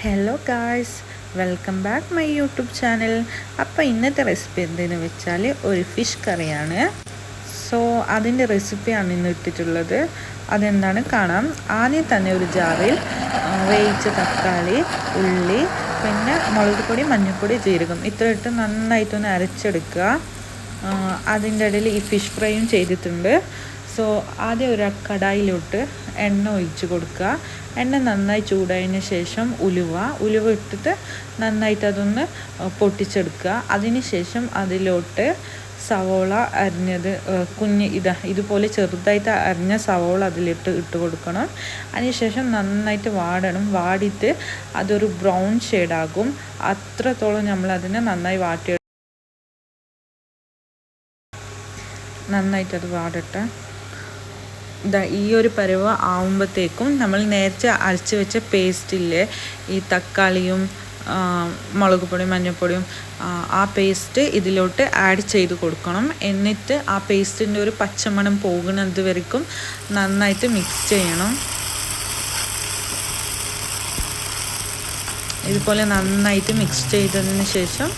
Hello guys, welcome back my YouTube channel. അപ്പോൾ ഇന്നത്തെ recipe എന്തെന്ന് വെച്ചാൽ ഒരു ഫിഷ് കറിയാണ്. സോ അതിൻ്റെ റെസിപ്പിയാണ് ഇന്ന് ഇട്ടിട്ടുള്ളത്. അതെന്താണ് കാണാം. ആദ്യം തന്നെ ഒരു ജാറിൽ വേവിച്ച തക്കാളി, ഉള്ളി, പിന്നെ മുളക് പൊടി, മഞ്ഞൾപ്പൊടി, ജീരകം ഇത്ര ഇട്ട് നന്നായിട്ടൊന്ന് അരച്ചെടുക്കുക. അതിൻ്റെ ഇടയിൽ ഈ ഫിഷ് ഫ്രൈയും ചെയ്തിട്ടുണ്ട്. സോ ആദ്യം ഒരു കടായിലോട്ട് എണ്ണ ഒഴിച്ച് കൊടുക്കുക. എണ്ണ നന്നായി ചൂടായതിന് ശേഷം ഉലുവ ഇട്ടിട്ട് നന്നായിട്ട് അതൊന്ന് പൊട്ടിച്ചെടുക്കുക. അതിന് ശേഷം അതിലോട്ട് സവോള അരിഞ്ഞത് ഇതുപോലെ ചെറുതായിട്ട് അരിഞ്ഞ സവോള ഇട്ട് കൊടുക്കണം. അതിനുശേഷം നന്നായിട്ട് വാടിയിട്ട് അതൊരു ബ്രൗൺ ഷെയ്ഡാകും. അത്രത്തോളം നമ്മൾ അതിനെ നന്നായിട്ടത് വാടട്ടെ. ഈ ഒരു പരുവ ആവുമ്പോഴത്തേക്കും നമ്മൾ നേരത്തെ അരച്ച് വെച്ച പേസ്റ്റില്ലേ, ഈ തക്കാളിയും മുളക് പൊടിയും മഞ്ഞൾപ്പൊടിയും, ആ പേസ്റ്റ് ഇതിലോട്ട് ആഡ് ചെയ്ത് കൊടുക്കണം. എന്നിട്ട് ആ പേസ്റ്റിൻ്റെ ഒരു പച്ചമണം പോകുന്നത് വരയ്ക്കും നന്നായിട്ട് മിക്സ് ചെയ്യണം. ഇതുപോലെ നന്നായിട്ട് മിക്സ് ചെയ്തതിന് ശേഷം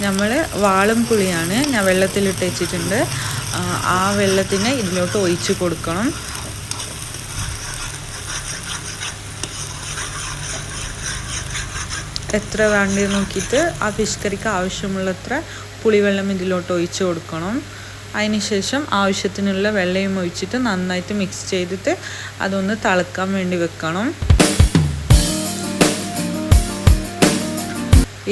നമ്മൾ വാളൻപുളിയാണ് ഞാൻ വെള്ളത്തിലിട്ട് വെച്ചിട്ടുണ്ട്. ആ വെള്ളത്തിനെ ഇതിലോട്ട് ഒഴിച്ച് കൊടുക്കണം. എത്ര വേണ്ടി നോക്കിയിട്ട് ആ ഫിഷ് കറിക്ക് ആവശ്യമുള്ളത്ര പുളിവെള്ളം ഇതിലോട്ട് ഒഴിച്ച് കൊടുക്കണം. അതിനുശേഷം ആവശ്യത്തിനുള്ള വെള്ളയും ഒഴിച്ചിട്ട് നന്നായിട്ട് മിക്സ് ചെയ്തിട്ട് അതൊന്ന് തിളക്കാൻ വേണ്ടി വെക്കണം.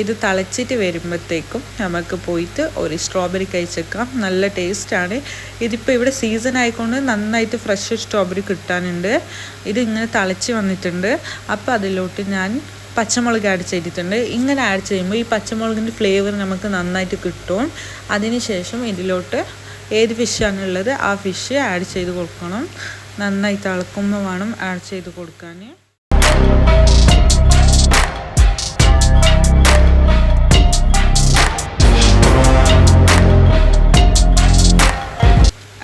ഇത് തിളച്ചിട്ട് വരുമ്പോഴത്തേക്കും നമുക്ക് പോയിട്ട് ഒരു സ്ട്രോബെറി കഴിച്ചേക്കാം. നല്ല ടേസ്റ്റാണ്. ഇതിപ്പോൾ ഇവിടെ സീസൺ ആയിക്കൊണ്ട് നന്നായിട്ട് ഫ്രഷ് സ്ട്രോബെറി കിട്ടാനുണ്ട്. ഇത് ഇങ്ങനെ തിളച്ച് വന്നിട്ടുണ്ട്. അപ്പോൾ അതിലോട്ട് ഞാൻ പച്ചമുളക് ആഡ് ചെയ്തിട്ടുണ്ട്. ഇങ്ങനെ ആഡ് ചെയ്യുമ്പോൾ ഈ പച്ചമുളകിൻ്റെ ഫ്ലേവർ നമുക്ക് നന്നായിട്ട് കിട്ടും. അതിന് ശേഷം ഇതിലോട്ട് ഏത് ഫിഷാണുള്ളത് ആ ഫിഷ് ആഡ് ചെയ്ത് കൊടുക്കണം. നന്നായി തിളക്കുമ്പോൾ വേണം ആഡ് ചെയ്ത് കൊടുക്കാൻ.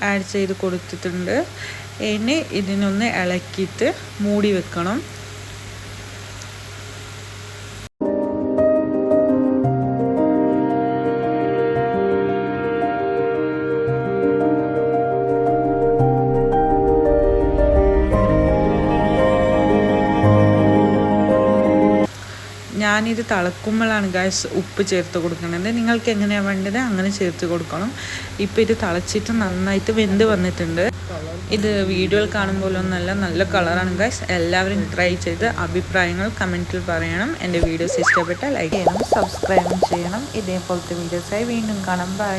ആഡ് ചെയ്ത് കൊടുത്തിട്ടുണ്ട്. ഇനി ഇതിനൊന്ന് ഇളക്കിയിട്ട് മൂടി വെക്കണം. ഞാനിത് തിളക്കുമ്പോഴാണ് ഗൈസ് ഉപ്പ് ചേർത്ത് കൊടുക്കുന്നത്. നിങ്ങൾക്ക് എങ്ങനെയാണ് വേണ്ടത് അങ്ങനെ ചേർത്ത് കൊടുക്കണം. ഇപ്പോൾ ഇത് തിളച്ചിട്ട് നന്നായിട്ട് വെന്ത് വന്നിട്ടുണ്ട്. ഇത് വീഡിയോയിൽ കാണുമ്പോഴൊന്നല്ല, നല്ല കളറാണ് ഗൈസ്. എല്ലാവരും ട്രൈ ചെയ്ത് അഭിപ്രായങ്ങൾ കമൻറ്റിൽ പറയണം. എൻ്റെ വീഡിയോസ് ഇഷ്ടപ്പെട്ടാൽ ലൈക്ക് ചെയ്യണം, സബ്സ്ക്രൈബും ചെയ്യണം. ഇതേപോലത്തെ വീഡിയോസായി വീണ്ടും കാണാം. ബൈ.